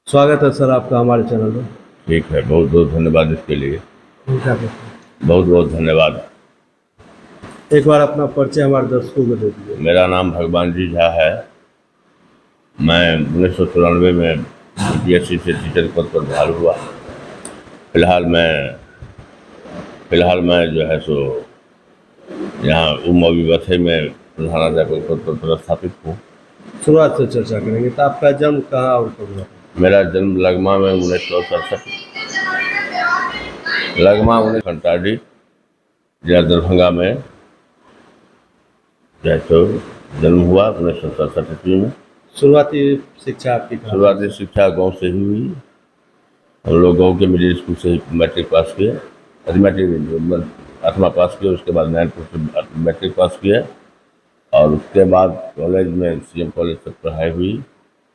स्वागत है सर आपका हमारे चैनल में। ठीक है, बहुत बहुत धन्यवाद इसके लिए। क्या कहते हैं? बहुत बहुत धन्यवाद। एक बार अपना परिचय हमारे दर्शकों को दे दीजिए। मेरा नाम भगवान जी झा है। मैं 1994 में यूपीएससी से टीचर पद पर बहाल हुआ। फिलहाल मैं जो है सो यहाँ उमविवथे में प्रधानाध्यापक पद पर पदस्थापित हूँ। शुरुआत से चर्चा करेंगे तो आपका जन्म कहाँ और कब हुआ? मेरा जन्म लगमा में 1967, लगमा 19 जिला दरभंगा में जो है सो जन्म हुआ 1967 ईस्वी में। शुरुआती शिक्षा आपकी कहाँ? शुरुआती शिक्षा गांव से ही हुई। हम लोग गांव के मिडिल स्कूल से ही मैट्रिक पास किए, मैट्रिक 8वां पास किए, उसके बाद 9 से मैट्रिक पास किए और उसके बाद कॉलेज में सीएम कॉलेज तक पढ़ाई हुई।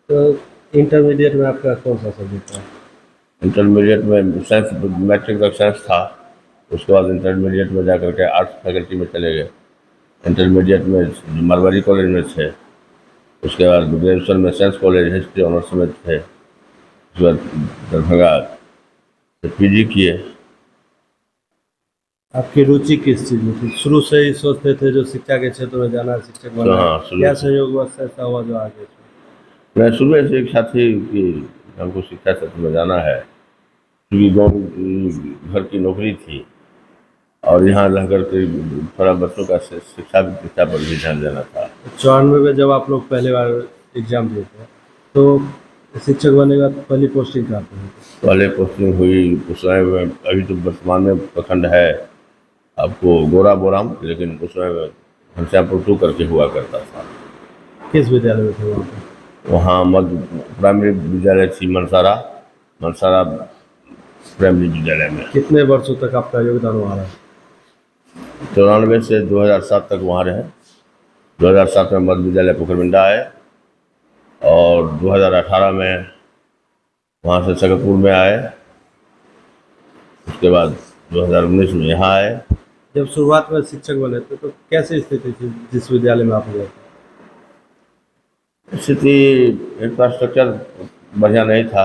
तो इंटरमीडिएट में आपका कौन सा सब्जेक्ट था? इंटरमीडिएट में साइंस, मैट्रिक तक साइंस था। उसके बाद इंटरमीडिएट में जाकर के आर्ट्स फैकल्टी में चले गए। इंटरमीडिएट में मारवाड़ी कॉलेज में थे। उसके बाद ग्रेजुएशन में साइंस कॉलेज हिस्ट्री ऑनर्स में थे। उसके बाद दरभंगा से पीजी किए। आपकी रुचि किस चीज़ में थी? शुरू से ही सोचते थे जो शिक्षा के क्षेत्र में जाना है, शिक्षक बनना हाँ, है? शुरू क्या से। संयोग हुआ ऐसा हुआ जो आगे? मैं शुरू से इच्छा थी कि हमको शिक्षा क्षेत्र में जाना है, क्योंकि गाँव घर की नौकरी थी और यहाँ रह कर के थोड़ा बच्चों का शिक्षा पर भी ध्यान देना था। 94 में जब आप लोग पहली बार एग्जाम दिए थे तो शिक्षक बनने का पहली पोस्टिंग कहाँ पे हुई? पहले पोस्टिंग हुई उस समय में, अभी तो वर्तमान में प्रखंड है आपको गोरा बोराम, लेकिन उस समय घनश्यामपुर 2 करके हुआ करता था। किस विद्यालय में थे वहाँ पे? वहाँ मध्य प्राइमरी विद्यालय थी मनसारा प्राइमरी विद्यालय में। कितने वर्षों तक आपका योगदान वहाँ रहा? 94 से 2007 तक वहाँ रहे। 2007 में मध्य विद्यालय पोखरबिंडा आए और 2018 में वहाँ से सकरपुर में आए। उसके बाद 2019 में यहाँ आए। जब शुरुआत में शिक्षक बने थे तो कैसी स्थिति थी जिस विद्यालय में आप गए थे? स्थिति, इंफ्रास्ट्रक्चर बढ़िया नहीं था।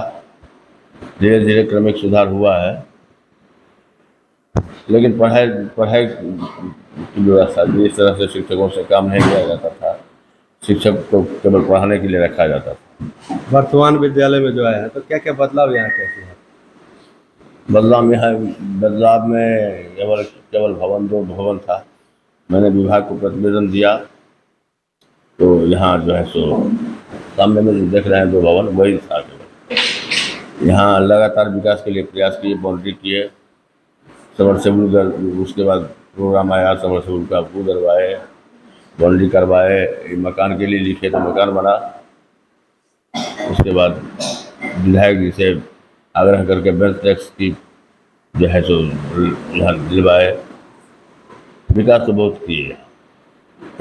धीरे धीरे क्रमिक सुधार हुआ है, लेकिन पढ़ाई की व्यवस्था जिस तरह से शिक्षकों से काम नहीं लिया जाता था। शिक्षक को केवल पढ़ाने के लिए रखा जाता था। वर्तमान विद्यालय में जो आया है तो क्या क्या बदलाव यहाँ कैसे है? बदलाव में केवल भवन, 2 भवन था। मैंने विभाग को प्रतिवेदन दिया तो यहाँ जो है सो सामने में जो देख रहे हैं 2 भवन वही था केवल। यहाँ लगातार विकास के लिए प्रयास किए, बाउंड्री किए, समरसेबुल, उसके बाद प्रोग्राम आया समरसेबुल का, वो करवाए, बाउंड्री करवाए, मकान के लिए लिखे तो मकान बना। उसके बाद विधायक जी से आग्रह करके बेंच टैक्स की जो है सो यहाँ दिलवाए। विकास तो बहुत किए।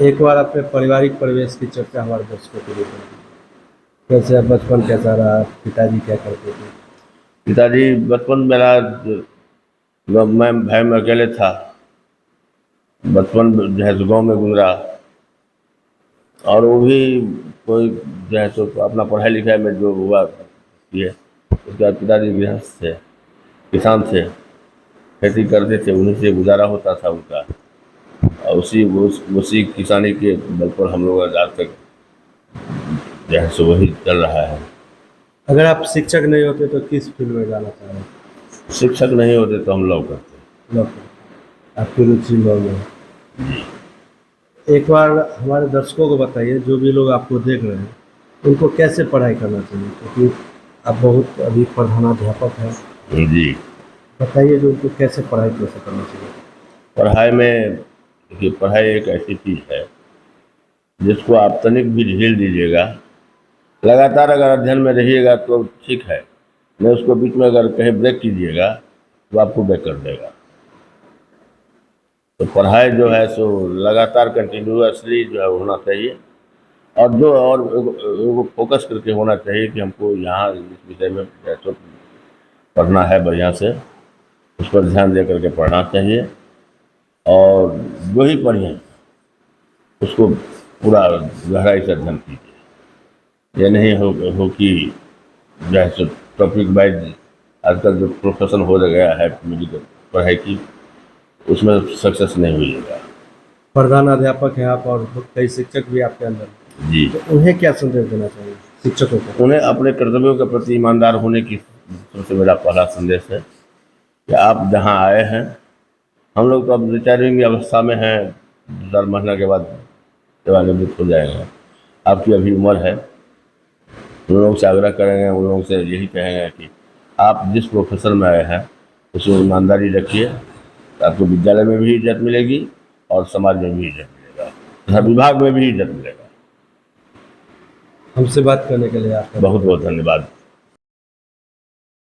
एक बार अपने पारिवारिक परिवेश की चर्चा हमारे दर्शकों के लिए करें। कैसे बचपन कैसा रहा? पिताजी क्या करते थे? पिताजी, बचपन मेरा मैं भाई में अकेले था। बचपन जो है सो गाँव में गुजरा और वो भी कोई जो है सो अपना पढ़ाई लिखाई में जो हुआ किए। उसके बाद पिताजी गृहस्थ थे, किसान थे, खेती करते थे, उन्हीं से गुजारा होता था उनका। और उसी किसानी के बल पर हम लोग आज तक जो है सो वही चल रहा है। अगर आप शिक्षक नहीं होते तो किस फील्ड में जाना चाहें? शिक्षक नहीं होते तो हम लोग करते। लॉ। आपकी रुचि लॉ में है। एक बार हमारे दर्शकों को बताइए, जो भी लोग आपको देख रहे हैं उनको कैसे पढ़ाई करना चाहिए, क्योंकि आप बहुत अभी प्रधानाध्यापक हैं। जी, बताइए जो उनको कैसे पढ़ाई कैसे करना चाहिए। पढ़ाई में देखिए, पढ़ाई एक ऐसी चीज़ है जिसको आप तनिक भी ढील दीजिएगा, लगातार अगर अध्ययन में रहिएगा तो ठीक है, नहीं उसको बीच में अगर कहीं ब्रेक कीजिएगा तो आपको बैक कर देगा। तो पढ़ाई जो है सो लगातार कंटिन्यूअसली जो है होना चाहिए और फोकस करके होना चाहिए कि हमको यहाँ इस विषय में तो पढ़ना है बढ़िया से, उस पर ध्यान दे करके पढ़ना चाहिए और जो ही पढ़िए उसको पूरा गहराई से अध्ययन कीजिए। ये नहीं हो कि जो है सो टॉपिक वाइज आजकल जो प्रोफेशन हो गया है मेडिकल पढ़ाई की, उसमें सक्सेस नहीं मिलेगा। प्रधान अध्यापक हैं आप और कई शिक्षक भी आपके अंदर हैं। जी, तो उन्हें क्या संदेश देना चाहिए शिक्षकों को? उन्हें अपने कर्तव्यों के प्रति ईमानदार होने की सबसे मेरा पहला संदेश है कि आप जहाँ आए हैं, हम लोग तो अब रिटायरिंग अवस्था में हैं, 2-4 महीना के बाद सेवानिवृत्त हो जाएंगे। आपकी अभी उम्र है, उन लोगों से आग्रह करेंगे, उन लोगों से यही कहेंगे कि आप जिस प्रोफेशन में आए हैं उसमें ईमानदारी रखिए, तो आपको विद्यालय में भी इज्जत मिलेगी और समाज में भी इज्जत मिलेगा तथा विभाग में भी इज्जत मिलेगा। हमसे बात करने के लिए आपका बहुत बहुत धन्यवाद।